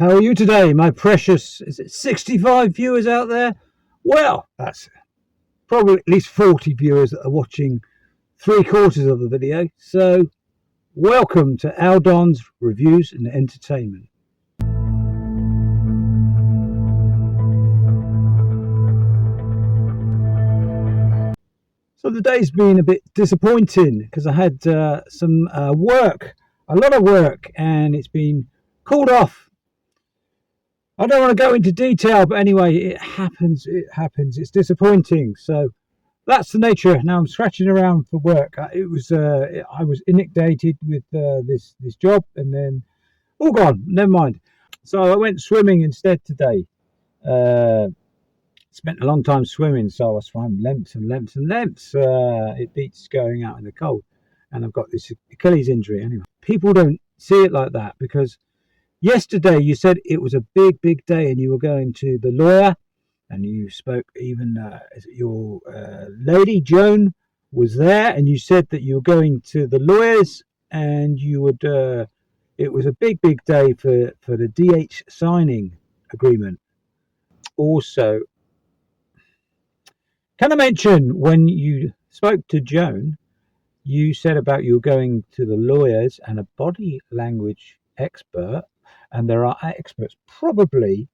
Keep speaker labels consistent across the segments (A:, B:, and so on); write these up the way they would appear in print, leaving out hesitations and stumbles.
A: How are you today, my precious, is it 65 viewers out there? Well, that's probably at least 40 viewers that are watching 3/4 of the video. So, welcome to Aldon's Reviews and Entertainment. So the day's been a bit disappointing because I had some work, a lot of work, and it's been called off. I don't want to go into detail, but anyway, it happens. It's disappointing. So that's the nature. Now I'm scratching around for work. I was inundated with this job, and then all gone. Never mind. So I went swimming instead today. Spent a long time swimming, so I swam lengths and lengths and lengths. It beats going out in the cold, and I've got this Achilles injury. Anyway, people don't see it like that because yesterday you said it was a big day, and you were going to the lawyer, and you spoke even your lady Joan was there, and you said that you were going to the lawyers, and you would. It was a big day for the DH signing agreement. Also, can I mention when you spoke to Joan, you said about you were going to the lawyers and a body language expert, and there are experts probably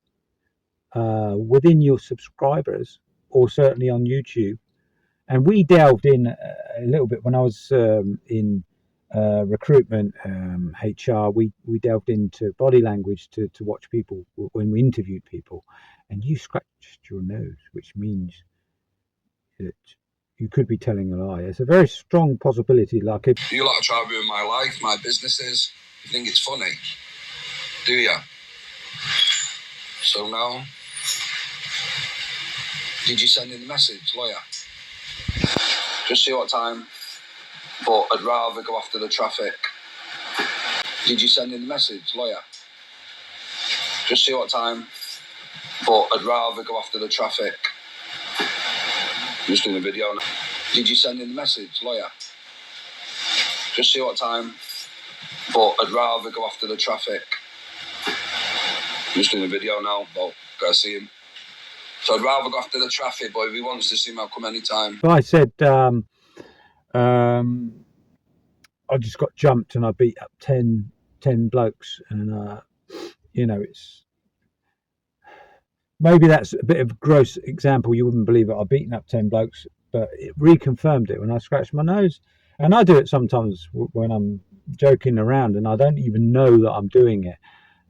A: within your subscribers or certainly on YouTube. And we delved in a little bit when I was in recruitment, HR. We delved into body language to watch people when we interviewed people, and you scratched your nose, which means that you could be telling a lie. It's a very strong possibility. Like, if
B: you lot try to ruin my life, my businesses, you think it's funny, do you? So now, did you send in the message, lawyer? Just see what time, but I'd rather go after the traffic. Did you send in the message, lawyer? Just see what time, but I'd rather go after the traffic. I'm just doing a video now. Did you send in the message, lawyer? Just see what time, but I'd rather go after the traffic. I'm just doing a video now, but gotta see him. So I'd rather go after the traffic, but if he wants to see him, I'll come anytime.
A: I said, I just got jumped and I beat up 10 blokes, and it's maybe that's a bit of a gross example. You wouldn't believe it. I've beaten up 10 blokes, but it reconfirmed it when I scratched my nose. And I do it sometimes when I'm joking around and I don't even know that I'm doing it.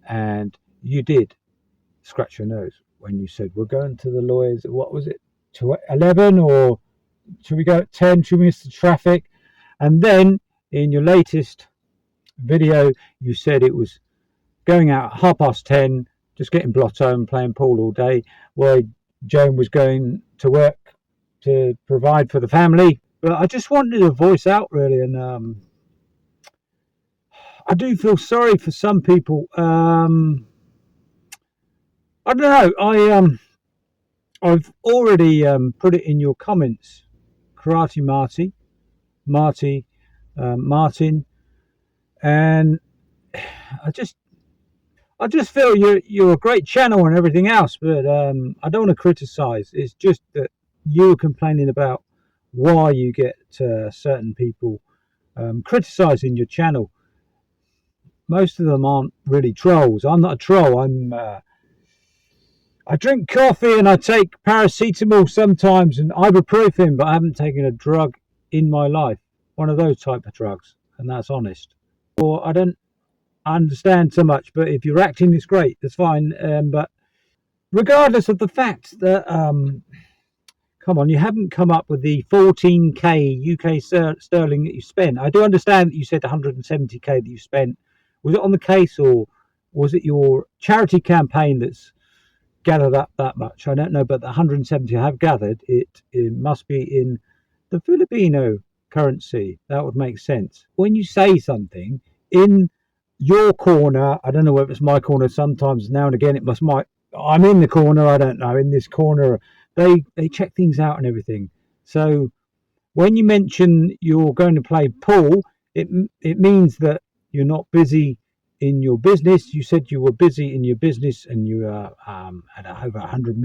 A: And you did scratch your nose when you said, we're going to the lawyers. What was it? To 11, or should we go at 10? Should we miss the traffic? And then in your latest video, you said it was going out at 10:30, just getting blotto and playing pool all day, while Joan was going to work to provide for the family. But I just wanted to voice out really, and I do feel sorry for some people. I don't know. I've already put it in your comments, Karate Marty, Martin, and I just feel you're a great channel and everything else, but I don't want to criticize. It's just that you're complaining about why you get certain people criticizing your channel. Most of them aren't really trolls. I'm not a troll. I drink coffee and I take paracetamol sometimes and ibuprofen, but I haven't taken a drug in my life. One of those type of drugs, and that's honest. Or I don't understand so much, but if you're acting, it's great. That's fine. But regardless of the fact that, come on, you haven't come up with the 14k UK sterling that you spent. I do understand that you said 170k that you spent. Was it on the case, or was it your charity campaign that's gathered up that much? I don't know, but the 170 I have gathered, it must be in the Filipino currency. That would make sense. When you say something in your corner, I don't know whether it's my corner, sometimes now and again I'm in the corner, I don't know, in this corner, they check things out and everything. So when you mention you're going to play pool, it means that you're not busy in your business. You said you were busy in your business and you had over 100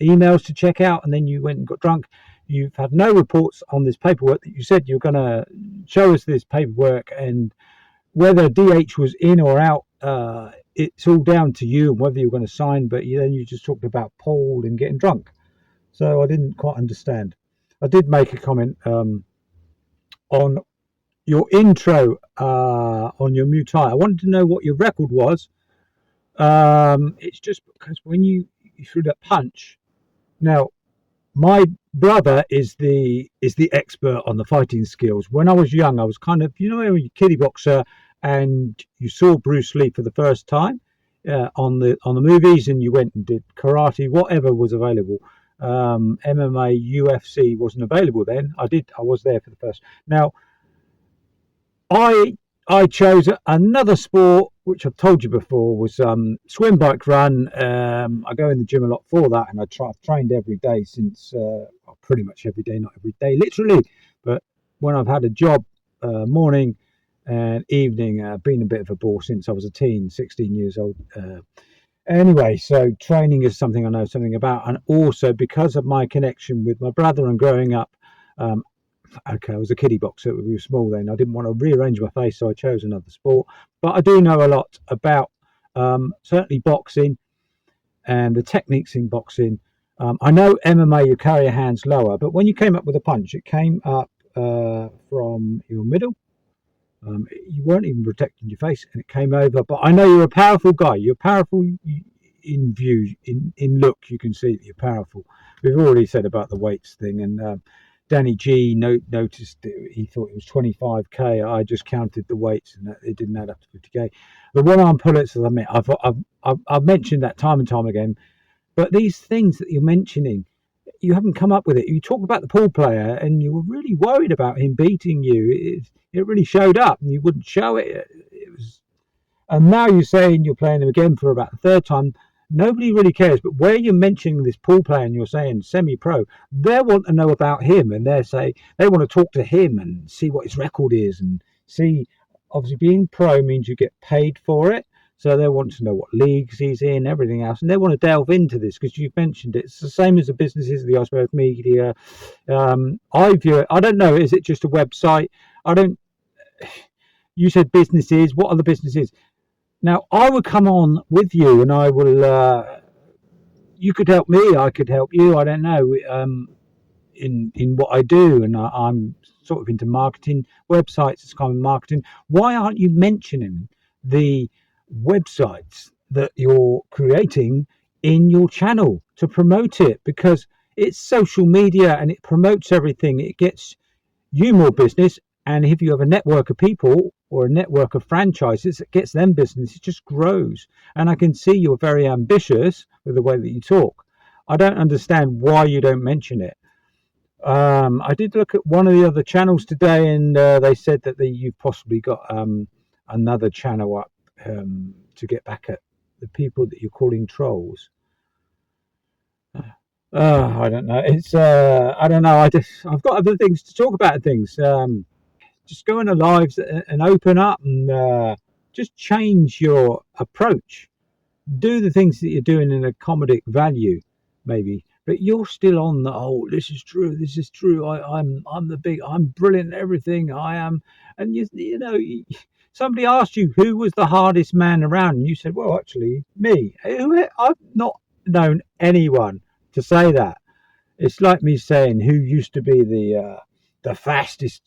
A: emails to check out, and then you went and got drunk. You've had no reports on this paperwork that you said you're going to show us this paperwork, and whether DH was in or out, it's all down to you and whether you're going to sign. But then you just talked about Paul and getting drunk. So I didn't quite understand. I did make a comment on your intro on your Muay Thai. I wanted to know what your record was. It's just because when you threw that punch. Now, my brother is the expert on the fighting skills. When I was young, I was kind of, when you're a kiddie boxer and you saw Bruce Lee for the first time on the movies, and you went and did karate, whatever was available. MMA, UFC wasn't available then. I was there for the first. Now, I chose another sport, which I've told you before, was swim, bike, run. I go in the gym a lot for that, and I've trained every day since, pretty much every day, not every day, literally. But when I've had a job, morning and evening, been a bit of a bore since I was a teen, 16 years old. Anyway, so training is something I know something about, and also because of my connection with my brother and growing up, I was a kiddie boxer. We were small then. I didn't want to rearrange my face, so I chose another sport. But I do know a lot about certainly boxing and the techniques in boxing. I know MMA, you carry your hands lower, but when you came up with a punch, it came up from your middle. You weren't even protecting your face, and it came over. But I know you're a powerful guy. You're powerful in view, in look. You can see that you're powerful. We've already said about the weights thing, and Danny G noticed he thought it was 25k. I just counted the weights, and it didn't add up to 50k. The one-arm pullets, as I mean, I've mentioned that time and time again. But these things that you're mentioning, you haven't come up with it. You talk about the pool player, and you were really worried about him beating you. It really showed up, and you wouldn't show it. And now you're saying you're playing him again for about the third time. Nobody really cares. But where you're mentioning this pool player and you're saying semi-pro, they want to know about him, and they want to talk to him and see what his record is, and see. Obviously, being pro means you get paid for it. So they want to know what leagues he's in, everything else, and they want to delve into this because you've mentioned it. It's the same as the businesses, the iceberg media. I view it. I don't know. Is it just a website? You said businesses. What are the businesses? Now I would come on with you, and I will. You could help me. I could help you. I don't know. In what I do, and I'm sort of into marketing websites. It's kind of marketing. Why aren't you mentioning the websites that you're creating in your channel to promote it? Because it's social media and it promotes everything. It gets you more business, and if you have a network of people or a network of franchises, it gets them business. It just grows. And I can see you're very ambitious with the way that you talk. I don't understand why you don't mention it. I did look at one of the other channels today, and they said that you've possibly got another channel up to get back at the people that you're calling trolls. I don't know. It's I don't know. I've got other things to talk about. Things. Just go into lives and open up, and just change your approach. Do the things that you're doing in a comedic value, maybe. But you're still on the this is true. This is true. I'm brilliant at everything. I am, and you know. Somebody asked you who was the hardest man around, and you said, well, actually, me. I've not known anyone to say that. It's like me saying who used to be the fastest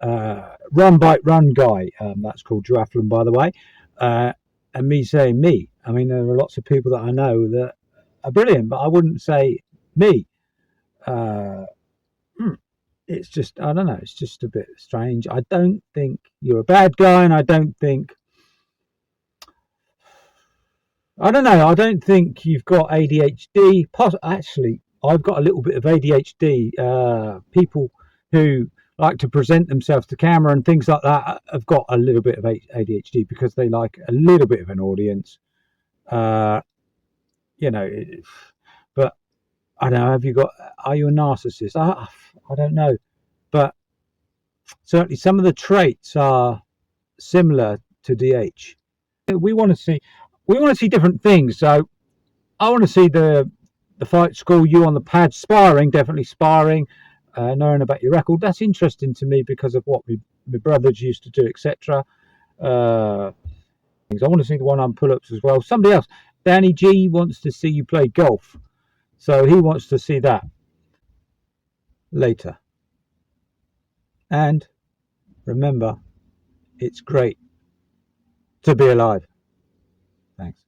A: run, bike, run guy. That's called duathlon, by the way. And me saying me. I mean, there are lots of people that I know that are brilliant, but I wouldn't say me. It's just, I don't know, it's just a bit strange. I don't think you're a bad guy, and I don't think you've got ADHD. Actually, I've got a little bit of ADHD. People who like to present themselves to camera and things like that have got a little bit of ADHD because they like a little bit of an audience. But I don't know, are you a narcissist? I don't know. But certainly some of the traits are similar to DH. We want to see different things. So I want to see the fight school, you on the pad sparring, definitely sparring, knowing about your record. That's interesting to me because of what my brothers used to do, etc. I want to see the one-arm pull-ups as well. Somebody else, Danny G, wants to see you play golf, so he wants to see that later. And remember, it's great to be alive. Thanks.